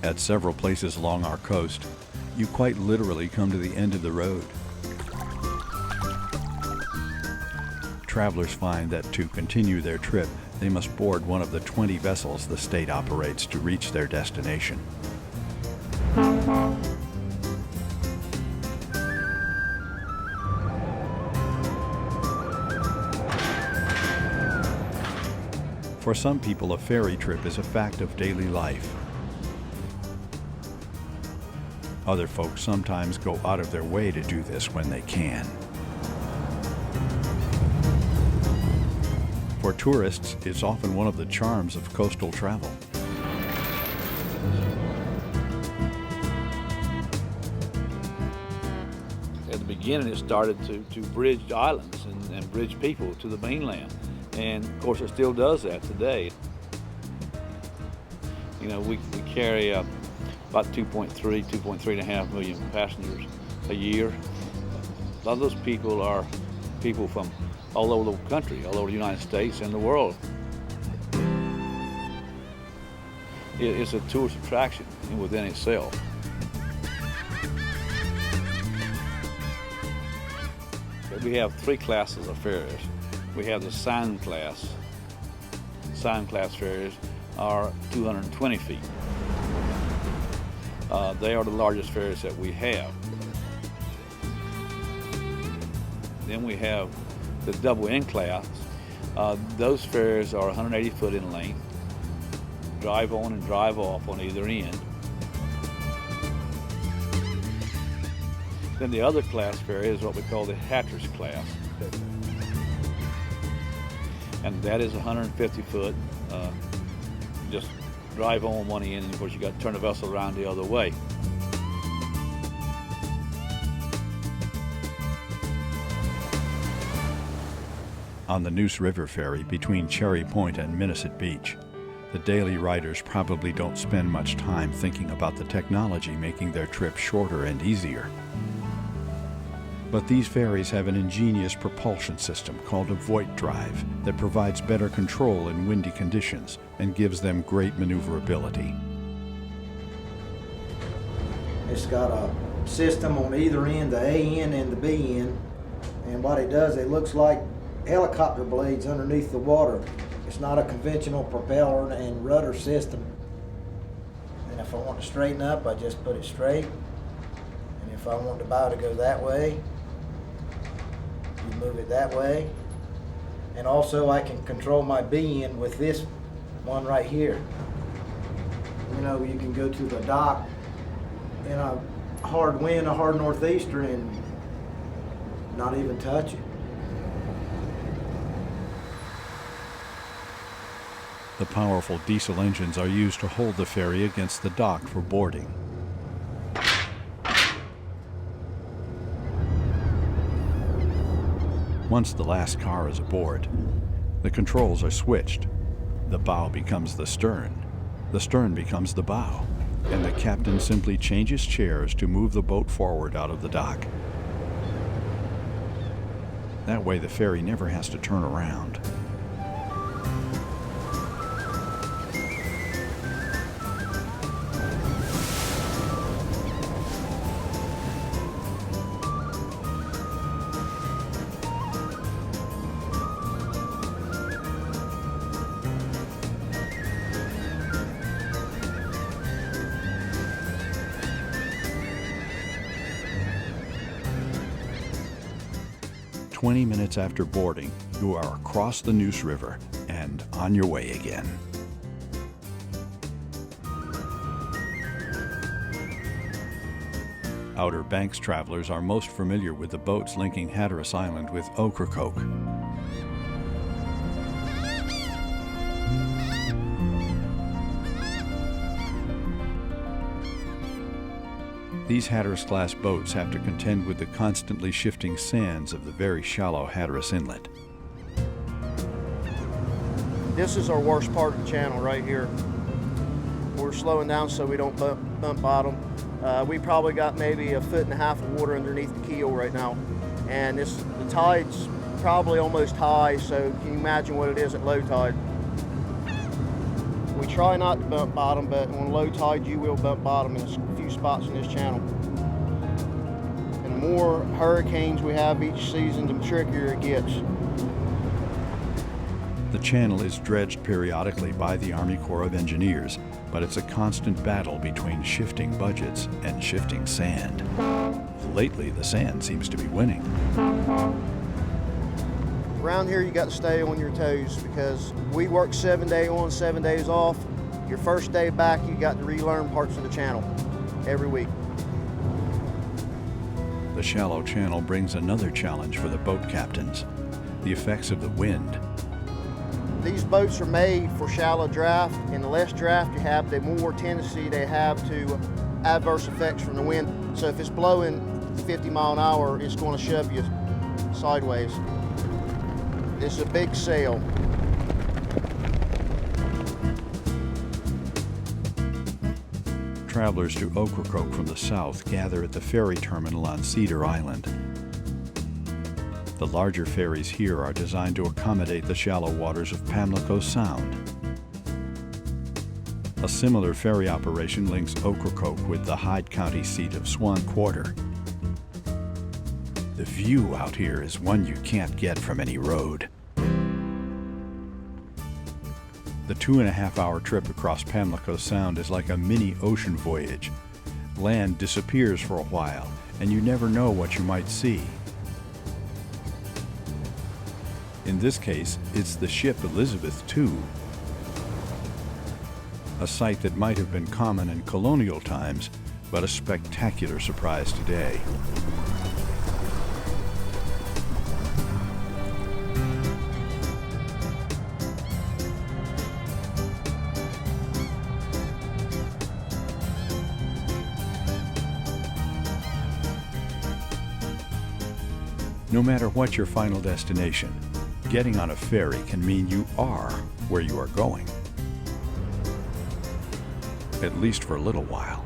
At several places along our coast, you quite literally come to the end of the road. Travelers find that to continue their trip, they must board one of the 20 vessels the state operates to reach their destination. For some people, a ferry trip is a fact of daily life. Other folks sometimes go out of their way to do this when they can. For tourists, it's often one of the charms of coastal travel. At the beginning, it started to bridge islands and bridge people to the mainland. And of course, it still does that today. You know, we carry about 2.3 million passengers a year. A lot of those people are people from all over the country, all over the United States and the world. It's a tourist attraction within itself. We have three classes of ferries. We have the sign class. Sign class ferries are 220 feet. They are the largest ferries that we have. Then we have the double N class. Those ferries are 180 foot in length, drive on and drive off on either end. Then the other class ferry is what we call the hatcher's class. And that is 150 foot, just drive on one end, and of course you got to turn the vessel around the other way. On the Neuse River Ferry between Cherry Point and Minnesota Beach, the daily riders probably don't spend much time thinking about the technology making their trip shorter and easier. But these ferries have an ingenious propulsion system called a Voigt drive that provides better control in windy conditions and gives them great maneuverability. It's got a system on either end, the A end and the B end, and what it does, it looks like helicopter blades underneath the water. It's not a conventional propeller and rudder system. And if I want to straighten up, I just put it straight. And if I want the bow to go that way, you move it that way. And also I can control my B end with this one right here. You know, you can go to the dock in a hard wind, a hard northeaster, and not even touch it. The powerful diesel engines are used to hold the ferry against the dock for boarding. Once the last car is aboard, the controls are switched. The bow becomes the stern becomes the bow, and the captain simply changes chairs to move the boat forward out of the dock. That way the ferry never has to turn around. "20 minutes after boarding, you are across the Neuse River and on your way again." Outer Banks travelers are most familiar with the boats linking Hatteras Island with Ocracoke. These Hatteras-class boats have to contend with the constantly shifting sands of the very shallow Hatteras Inlet. This is our worst part of the channel right here. We're slowing down so we don't bump bottom. We probably got maybe 1.5 feet of water underneath the keel right now. And the tide's probably almost high, so can you imagine what it is at low tide? We try not to bump bottom, but on low tide you will bump bottom in a few spots in this channel. And the more hurricanes we have each season, the trickier it gets. The channel is dredged periodically by the Army Corps of Engineers, but it's a constant battle between shifting budgets and shifting sand. Lately, the sand seems to be winning. Around here, you got to stay on your toes because we work 7 days on, 7 days off. Your first day back, you got to relearn parts of the channel every week. The shallow channel brings another challenge for the boat captains: the effects of the wind. These boats are made for shallow draft, and the less draft you have, the more tendency they have to adverse effects from the wind. So if it's blowing 50 miles an hour, it's going to shove you sideways. This is a big sail. Travelers to Ocracoke from the south gather at the ferry terminal on Cedar Island. The larger ferries here are designed to accommodate the shallow waters of Pamlico Sound. A similar ferry operation links Ocracoke with the Hyde County seat of Swan Quarter. The view out here is one you can't get from any road. The 2.5-hour trip across Pamlico Sound is like a mini ocean voyage. Land disappears for a while, and you never know what you might see. In this case, it's the ship Elizabeth II, a sight that might have been common in colonial times, but a spectacular surprise today. No matter what your final destination, getting on a ferry can mean you are where you are going, at least for a little while.